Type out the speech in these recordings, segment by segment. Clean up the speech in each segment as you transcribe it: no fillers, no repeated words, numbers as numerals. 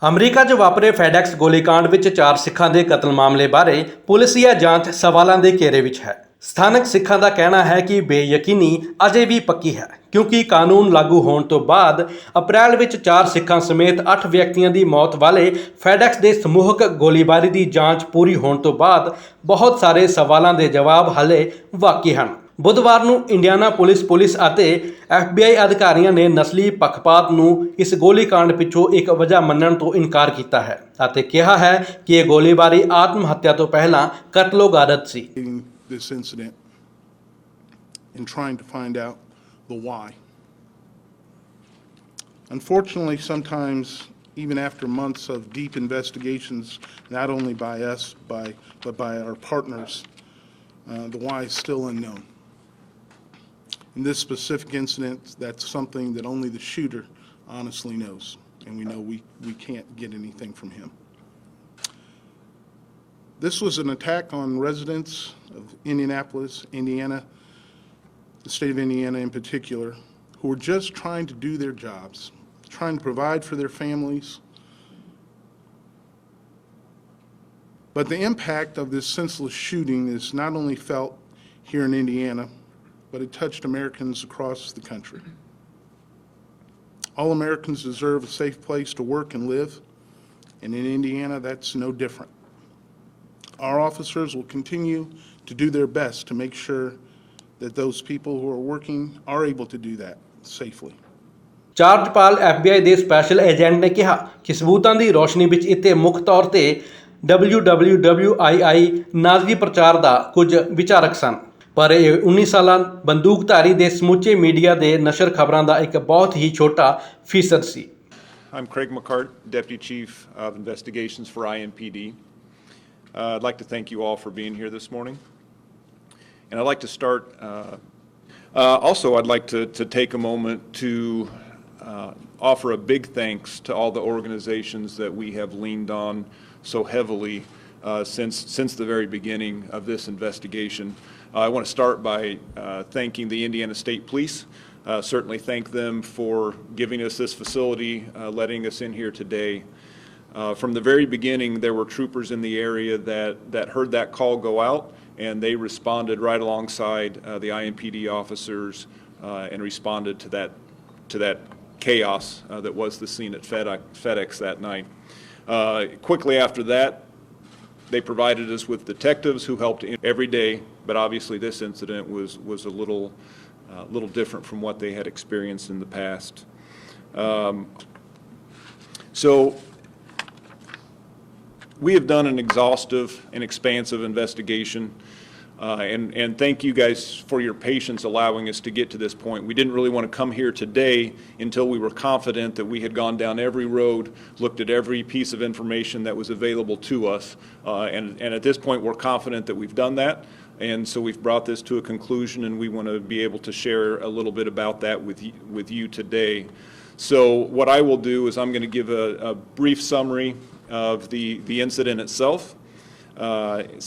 America 'ਚ ਵਾਪਰੇ FedEx ਗੋਲੀकांड ਵਿੱਚ 4 ਸਿੱਖਾਂ ਦੇ ਕਤਲ ਮਾਮਲੇ ਬਾਰੇ ਪੁਲਿਸੀਆ ਜਾਂਚ ਸਵਾਲਾਂ ਦੇ ਘੇਰੇ ਵਿੱਚ ਹੈ। ਸਥਾਨਕ ਸਿੱਖਾਂ ਦਾ ਕਹਿਣਾ ਹੈ ਕਿ ਬੇਯਕੀਨੀ ਅਜੇ ਵੀ ਪੱਕੀ ਹੈ ਕਿਉਂਕਿ ਕਾਨੂੰਨ ਲਾਗੂ ਹੋਣ ਤੋਂ ਬਾਅਦ ਅਪ੍ਰੈਲ ਵਿੱਚ 4 ਸਿੱਖਾਂ ਸਮੇਤ 8 ਵਿਅਕਤੀਆਂ ਦੀ ਮੌਤ ਵਾਲੇ ਫੈਡੈਕਸ ਦੇ ਸਮੂਹਕ ਗੋਲੀਬਾਰੀ ਦੀ ਜਾਂਚ ਪੂਰੀ ਹੋਣ ਤੋਂ ਬਾਅਦ ਬਹੁਤ ਸਾਰੇ ਸਵਾਲਾਂ ਦੇ ਜਵਾਬ ਹਾਲੇ ਬਾਕੀ ਹਨ। ਬੁੱਧਵਾਰ ਨੂੰ ਇੰਡੀਆਨਾਪੋਲਿਸ ਪੁਲਿਸ ਅਤੇ FBI ਅਧਿਕਾਰੀਆਂ ਨੇ ਨਸਲੀ ਪੱਖਪਾਤ ਨੂੰ ਇਸ ਗੋਲੀकांड ਪਿੱਛੋਂ ਇੱਕ ਵਜ੍ਹਾ ਮੰਨਣ ਤੋਂ ਇਨਕਾਰ ਕੀਤਾ ਹੈ ਅਤੇ ਕਿਹਾ ਹੈ ਕਿ ਇਹ ਗੋਲੀਬਾਰੀ ਆਤਮ ਹੱਤਿਆ ਤੋਂ ਪਹਿਲਾਂ ਕਤਲੋਗਾਰਤ ਸੀ। This incident and trying to find out the why. Unfortunately, sometimes even after months of deep investigations, not only by us but by our partners, the why is still unknown. In this specific incident, that's something that only the shooter honestly knows, and we know we can't get anything from him. This was an attack on residents of Indianapolis, Indiana, the state of Indiana in particular, who were just trying to do their jobs, trying to provide for their families. But the impact of this senseless shooting is not only felt here in Indiana, but it touched Americans across the country. All Americans deserve a safe place to work and live, and in Indiana, that's no different. Our officers will continue to do their best to make sure that those people who are working are able to do that safely. ਚਾਰਜਪਾਲ FBI ਦੇ special agent ਨੇ ਕਿਹਾ ਕਿ ਸਬੂਤਾਂ ਦੀ ਰੋਸ਼ਨੀ ਵਿੱਚ ਇੱਥੇ ਮੁੱਖ ਤੌਰ ਤੇ WWWII ਨਾਜ਼ੀ ਪ੍ਰਚਾਰ ਦਾ ਕੁਝ ਵਿਚਾਰਕ ਸਨ, ਪਰ ਇਹ 19 ਸਾਲਾ ਬੰਦੂਕਧਾਰੀ ਦੇ ਸਮੁੱਚੇ ਮੀਡੀਆ ਦੇ ਨਸ਼ਰ ਖਬਰਾਂ ਦਾ ਇੱਕ ਬਹੁਤ ਹੀ ਛੋਟਾ ਫੀਸਦ ਸੀ। I'm Craig McCart, Deputy Chief of Investigations for IMPD. I'd like to thank you all for being here this morning. And I'd like to start, also I'd like to take a moment to offer a big thanks to all the organizations that we have leaned on so heavily since the very beginning of this investigation. I want to start by thanking the Indiana State Police. Certainly thank them for giving us this facility, letting us in here today. From the very beginning, there were troopers in the area that heard that call go out, and they responded right alongside the IMPD officers and responded to that chaos that was the scene at FedEx that night. Quickly after that, they provided us with detectives who helped every day, but obviously this incident was a little different from what they had experienced in the past. So we have done an exhaustive and expansive investigation, and thank you guys for your patience allowing us to get to this point. We didn't really want to come here today until we were confident that we had gone down every road, looked at every piece of information that was available to us, and at this point we're confident that we've done that, and so we've brought this to a conclusion, and we want to be able to share a little bit about that with you today. So what I will do is I'm going to give a brief summary of the incident itself.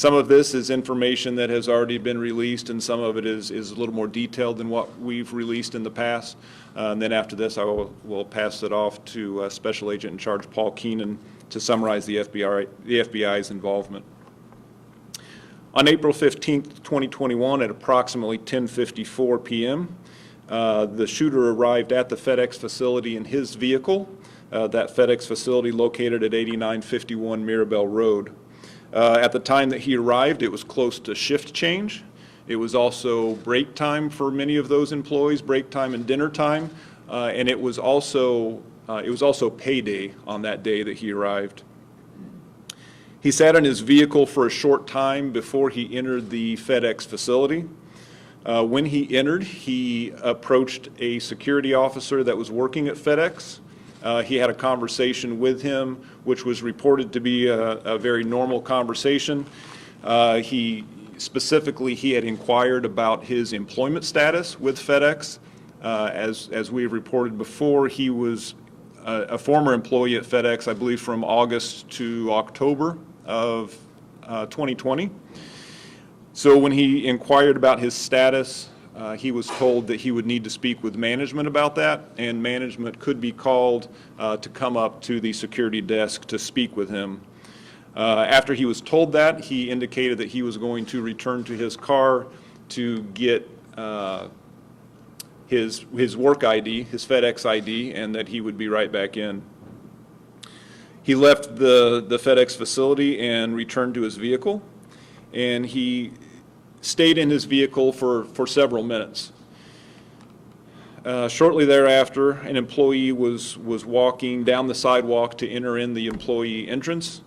Some of this is information that has already been released, and some of it is a little more detailed than what we've released in the past. And then after this, I will pass it off to Special Agent in Charge Paul Keenan to summarize the FBI's involvement. On April 15th, 2021, at approximately 10:54 p.m., the shooter arrived at the FedEx facility in his vehicle. That FedEx facility located at 8951 Mirabel Road. At the time that he arrived, it was close to shift change. It was also break time for many of those employees, break time and dinner time, and it was also payday on that day that he arrived. He sat in his vehicle for a short time before he entered the FedEx facility. When he entered, he approached a security officer that was working at FedEx. He had a conversation with him, which was reported to be a very normal conversation. He had inquired about his employment status with FedEx. As we have reported before, he was a former employee at FedEx, I believe from August to October of 2020. So when he inquired about his status, he was told that he would need to speak with management about that, and management could be called to come up to the security desk to speak with him. After he was told that, he indicated that he was going to return to his car to get his work ID, his FedEx ID, and that he would be right back in. He left the FedEx facility and returned to his vehicle, and he stayed in his vehicle for several minutes. Shortly thereafter, an employee was walking down the sidewalk to enter in the employee entrance,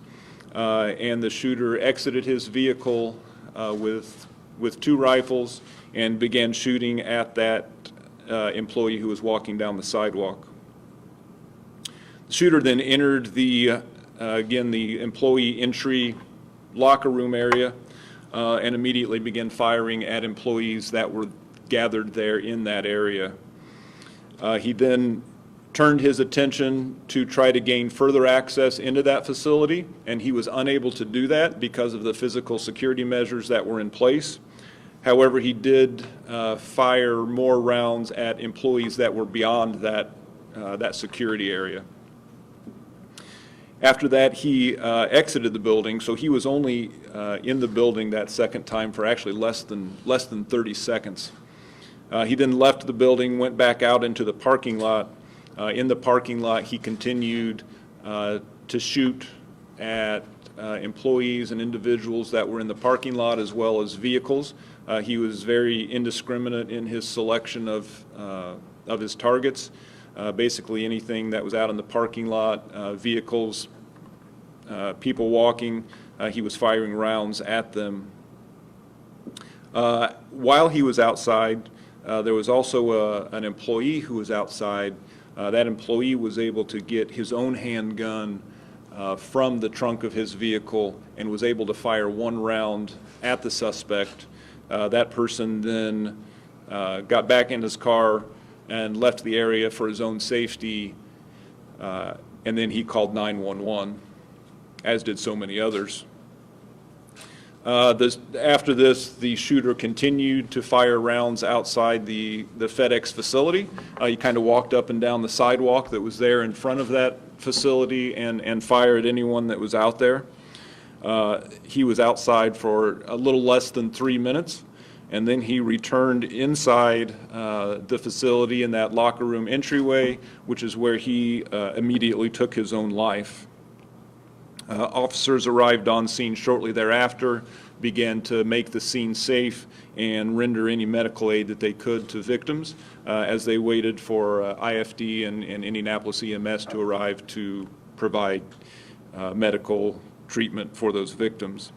and the shooter exited his vehicle with 2 rifles and began shooting at that employee who was walking down the sidewalk. The shooter then entered the employee entry locker room area and immediately began firing at employees that were gathered there in that area. He then turned his attention to try to gain further access into that facility, and he was unable to do that because of the physical security measures that were in place. However, he did fire more rounds at employees that were beyond that security area. After that, he exited the building, so he was only in the building that second time for actually less than 30 seconds. He then left the building, went back out into the parking lot. In the parking lot, he continued to shoot at employees and individuals that were in the parking lot as well as vehicles. He was very indiscriminate in his selection of his targets. Basically anything that was out in the parking lot, vehicles, people walking, he was firing rounds at them. While he was outside, there was also an employee who was outside. That employee was able to get his own handgun from the trunk of his vehicle and was able to fire 1 round at the suspect. That person then got back in his car and left the area for his own safety, and then he called 911, as did so many others. After this, the shooter continued to fire rounds outside the FedEx facility. He kind of walked up and down the sidewalk that was there in front of that facility and fired at anyone that was out there. He was outside for a little less than 3 minutes, and then he returned inside the facility in that locker room entryway, which is where he immediately took his own life. Officers arrived on scene shortly thereafter, began to make the scene safe and render any medical aid that they could to victims as they waited for IFD and Indianapolis EMS to arrive to provide medical treatment for those victims.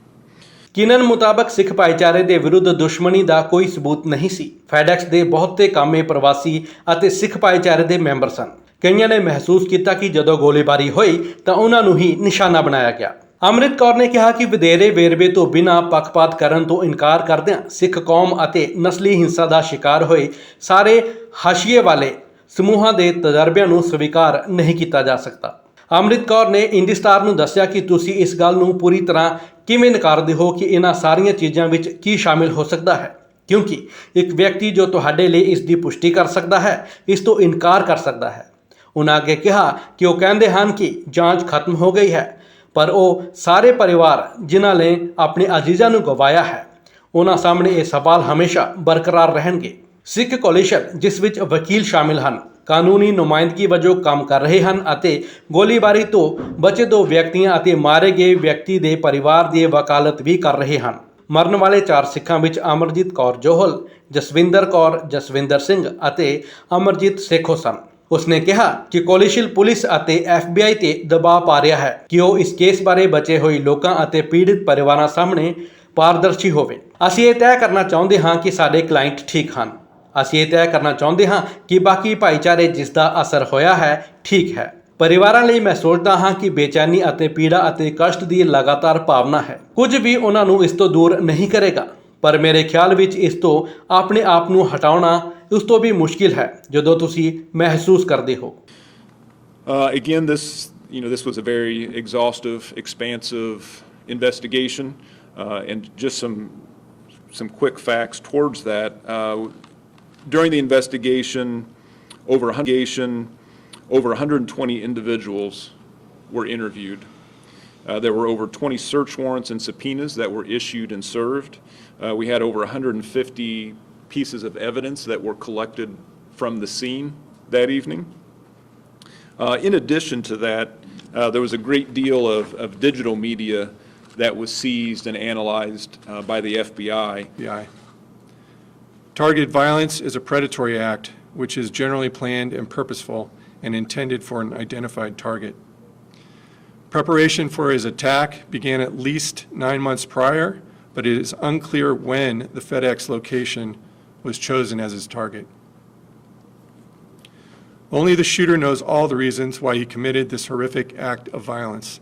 ਕਿਨਨ ਮੁਤਾਬਕ ਸਿੱਖ ਭਾਈਚਾਰੇ ਦੇ ਵਿਰੁੱਧ ਦੁਸ਼ਮਣੀ ਦਾ ਕੋਈ ਸਬੂਤ ਨਹੀਂ ਸੀ। FedEx ਦੇ ਬਹੁਤੇ ਕਾਮੇ ਪ੍ਰਵਾਸੀ ਅਤੇ ਸਿੱਖ ਭਾਈਚਾਰੇ ਦੇ ਮੈਂਬਰ ਸਨ। ਕਈਆਂ ਨੇ ਮਹਿਸੂਸ ਕੀਤਾ ਕਿ ਜਦੋਂ ਗੋਲੀਬਾਰੀ ਹੋਈ ਤਾਂ ਉਹਨਾਂ ਨੂੰ ਹੀ ਨਿਸ਼ਾਨਾ ਬਣਾਇਆ ਗਿਆ। ਅੰਮ੍ਰਿਤ ਕੌਰ ਨੇ ਕਿਹਾ ਕਿ ਵਧੇਰੇ ਵੇਰਵੇ ਤੋਂ ਬਿਨਾਂ ਪੱਖਪਾਤ ਕਰਨ ਤੋਂ ਇਨਕਾਰ ਕਰਦਿਆਂ ਸਿੱਖ ਕੌਮ ਅਤੇ ਨਸਲੀ ਹਿੰਸਾ ਦਾ ਸ਼ਿਕਾਰ ਹੋਏ ਸਾਰੇ ਹਾਸ਼ੀਏ ਵਾਲੇ ਸਮੂਹਾਂ ਦੇ ਤਜਰਬਿਆਂ ਨੂੰ ਸਵੀਕਾਰ ਨਹੀਂ ਕੀਤਾ ਜਾ ਸਕਦਾ। ਅੰਮ੍ਰਿਤ ਕੌਰ ਨੇ ਇੰਡੀ ਸਟਾਰ ਨੂੰ ਦੱਸਿਆ ਕਿ ਤੁਸੀਂ ਇਸ ਗੱਲ ਨੂੰ ਪੂਰੀ ਤਰ੍ਹਾਂ ਕਿਵੇਂ ਨਕਾਰਦੇ ਹੋ ਕਿ ਇਹਨਾਂ ਸਾਰੀਆਂ ਚੀਜ਼ਾਂ ਵਿੱਚ ਕੀ ਸ਼ਾਮਿਲ ਹੋ ਸਕਦਾ ਹੈ, ਕਿਉਂਕਿ ਇੱਕ ਵਿਅਕਤੀ ਜੋ ਤੁਹਾਡੇ ਲਈ ਇਸ ਦੀ ਪੁਸ਼ਟੀ ਕਰ ਸਕਦਾ ਹੈ ਇਸ ਤੋਂ ਇਨਕਾਰ ਕਰ ਸਕਦਾ ਹੈ। ਉਹਨਾਂ ਅੱਗੇ ਕਿਹਾ ਕਿ ਉਹ ਕਹਿੰਦੇ ਹਨ ਕਿ ਜਾਂਚ ਖਤਮ ਹੋ ਗਈ ਹੈ, ਪਰ ਉਹ ਸਾਰੇ ਪਰਿਵਾਰ ਜਿਨ੍ਹਾਂ ਨੇ ਆਪਣੇ ਅਜ਼ੀਜ਼ਾਂ ਨੂੰ ਗਵਾਇਆ ਹੈ ਉਹਨਾਂ ਸਾਹਮਣੇ ਇਹ ਸਵਾਲ ਹਮੇਸ਼ਾ ਬਰਕਰਾਰ ਰਹਿਣਗੇ। ਸਿੱਖ ਕੋਲੀਸ਼ਨ ਜਿਸ ਵਿੱਚ ਵਕੀਲ ਸ਼ਾਮਿਲ ਹਨ ਕਾਨੂੰਨੀ ਨੁਮਾਇੰਦਗੀ ਵਜੋਂ ਕੰਮ ਕਰ ਰਹੇ ਹਨ ਅਤੇ ਗੋਲੀਬਾਰੀ ਤੋਂ ਬਚੇ 2 ਵਿਅਕਤੀਆਂ ਅਤੇ ਮਾਰੇ ਗਏ ਵਿਅਕਤੀ ਦੇ ਪਰਿਵਾਰ ਦੀ ਵਕਾਲਤ ਵੀ ਕਰ ਰਹੇ ਹਨ। ਮਰਨ ਵਾਲੇ 4 ਸਿੱਖਾਂ ਵਿੱਚ ਅਮਰਜੀਤ ਕੌਰ ਜੋਹਲ, ਜਸਵਿੰਦਰ ਕੌਰ, ਜਸਵਿੰਦਰ ਸਿੰਘ ਅਤੇ ਅਮਰਜੀਤ ਸੇਖੋ ਸਨ। ਉਸਨੇ ਕਿਹਾ ਕਿ ਕੋਲੀਸ਼ਨ ਪੁਲਿਸ ਅਤੇ FBI ਤੇ ਦਬਾਅ ਪਾ ਰਿਹਾ ਹੈ ਕਿ ਉਹ ਇਸ ਕੇਸ ਬਾਰੇ ਬਚੇ ਹੋਏ ਲੋਕਾਂ ਅਤੇ ਪੀੜਿਤ ਪਰਿਵਾਰਾਂ ਸਾਹਮਣੇ ਪਾਰਦਰਸ਼ੀ ਹੋਵੇ। ਅਸੀਂ ਇਹ ਤੈਅ ਕਰਨਾ ਚਾਹੁੰਦੇ ਹਾਂ ਕਿ ਸਾਡੇ ਕਲਾਇੰਟ ਠੀਕ ਹਨ। ਅਸੀਂ ਇਹ ਤੈਅ ਕਰਨਾ ਚਾਹੁੰਦੇ ਹਾਂ ਕਿ ਬਾਕੀ ਭਾਈਚਾਰੇ ਜਿਸ ਦਾ ਅਸਰ ਹੋਇਆ ਹੈ ਠੀਕ ਹੈ। ਪਰਿਵਾਰਾਂ ਲਈ ਮੈਂ ਸੋਚਦਾ ਹਾਂ ਕਿ ਬੇਚੈਨੀ ਅਤੇ ਪੀੜਾ ਅਤੇ ਕਸ਼ਟ ਦੀ ਲਗਾਤਾਰ ਭਾਵਨਾ ਹੈ। ਕੁਝ ਵੀ ਉਹਨਾਂ ਨੂੰ ਇਸ ਤੋਂ ਦੂਰ ਨਹੀਂ ਕਰੇਗਾ, ਪਰ ਮੇਰੇ ਖਿਆਲ ਵਿੱਚ ਇਸ ਤੋਂ ਆਪਣੇ ਆਪ ਨੂੰ ਹਟਾਉਣਾ ਉਸ ਤੋਂ ਵੀ ਮੁਸ਼ਕਿਲ ਹੈ ਜਦੋਂ ਤੁਸੀਂ ਮਹਿਸੂਸ ਕਰਦੇ ਹੋ। Again, this was a very exhaustive, expansive investigation, and just some quick facts towards that. During the investigation, over 120 individuals were interviewed. There were over 20 search warrants and subpoenas that were issued and served. We had over 150 pieces of evidence that were collected from the scene that evening. In addition to that, there was a great deal of digital media that was seized and analyzed by the FBI. Targeted violence is a predatory act which is generally planned and purposeful and intended for an identified target. Preparation for his attack began at least 9 months prior, but it is unclear when the FedEx location was chosen as his target. Only the shooter knows all the reasons why he committed this horrific act of violence.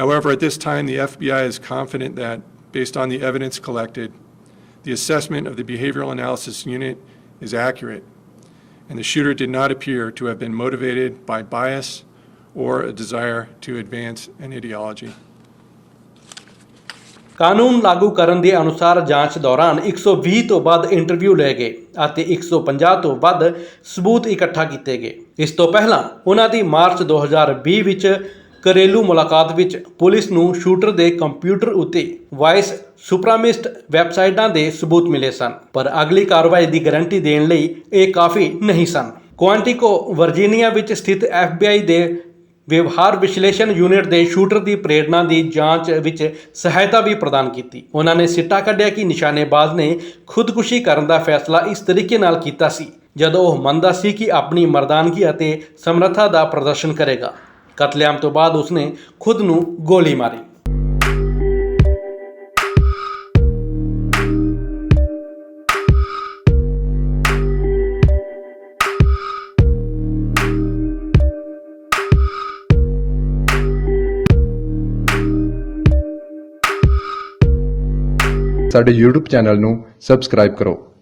However, at this time, the FBI is confident that, based on the evidence collected, the assessment of the Behavioral Analysis Unit is accurate, and the shooter did not appear to have been motivated by bias or a desire to advance an ideology. ਕਾਨੂੰਨ ਲਾਗੂ ਕਰਨ ਦੇ ਅਨੁਸਾਰ ਜਾਂਚ ਦੌਰਾਨ 120 ਤੋਂ ਵੱਧ interview ਲਏ ਗਏ ਅਤੇ 150 ਤੋਂ ਵੱਧ ਸਬੂਤ ਇਕੱਠਾ ਕੀਤੇ ਗਏ। ਇਸ ਤੋਂ ਪਹਿਲਾਂ ਉਹਨਾਂ ਦੀ ਮਾਰਚ 2020 ਵਿੱਚ ਘਰੇਲੂ ਮੁਲਾਕਾਤ ਵਿੱਚ ਪੁਲਿਸ ਨੂੰ ਸ਼ੂਟਰ ਦੇ ਕੰਪਿਊਟਰ ਉੱਤੇ ਵਾਇਸ ਸੁਪਰਾਮਿਸਟ ਵੈਬਸਾਈਟਾਂ ਦੇ ਸਬੂਤ ਮਿਲੇ ਸਨ, ਪਰ ਅਗਲੀ ਕਾਰਵਾਈ ਦੀ ਗਾਰੰਟੀ ਦੇਣ ਲਈ ਇਹ ਕਾਫੀ ਨਹੀਂ ਸਨ। ਕੁਆਂਟਿਕੋ ਵਰਜੀਨੀਆ ਵਿੱਚ ਸਥਿਤ FBI ਦੇ ਵਿਵਹਾਰ ਵਿਸ਼ਲੇਸ਼ਣ ਯੂਨਿਟ ਦੇ ਸ਼ੂਟਰ ਦੀ ਪ੍ਰੇਰਣਾ ਦੀ ਜਾਂਚ ਵਿੱਚ ਸਹਾਇਤਾ ਵੀ ਪ੍ਰਦਾਨ ਕੀਤੀ। ਉਹਨਾਂ ਨੇ ਸਿੱਟਾ ਕੱਢਿਆ ਕਿ ਨਿਸ਼ਾਨੇਬਾਜ਼ ਨੇ ਖੁਦਕੁਸ਼ੀ ਕਰਨ ਦਾ ਫੈਸਲਾ ਇਸ ਤਰੀਕੇ ਨਾਲ ਕੀਤਾ ਸੀ ਜਦੋਂ ਉਹ ਮੰਨਦਾ ਸੀ ਕਿ ਆਪਣੀ ਮਰਦਾਨਗੀ ਅਤੇ ਸਮਰੱਥਾ ਦਾ ਪ੍ਰਦਰਸ਼ਨ ਕਰੇਗਾ। ਕਤਲੇਆਮ ਤੋਂ ਬਾਅਦ ਉਸਨੇ ਖੁਦ ਨੂੰ ਗੋਲੀ ਮਾਰੀ। ਸਾਡੇ YouTube ਚੈਨਲ ਨੂੰ ਸਬਸਕ੍ਰਾਈਬ ਕਰੋ।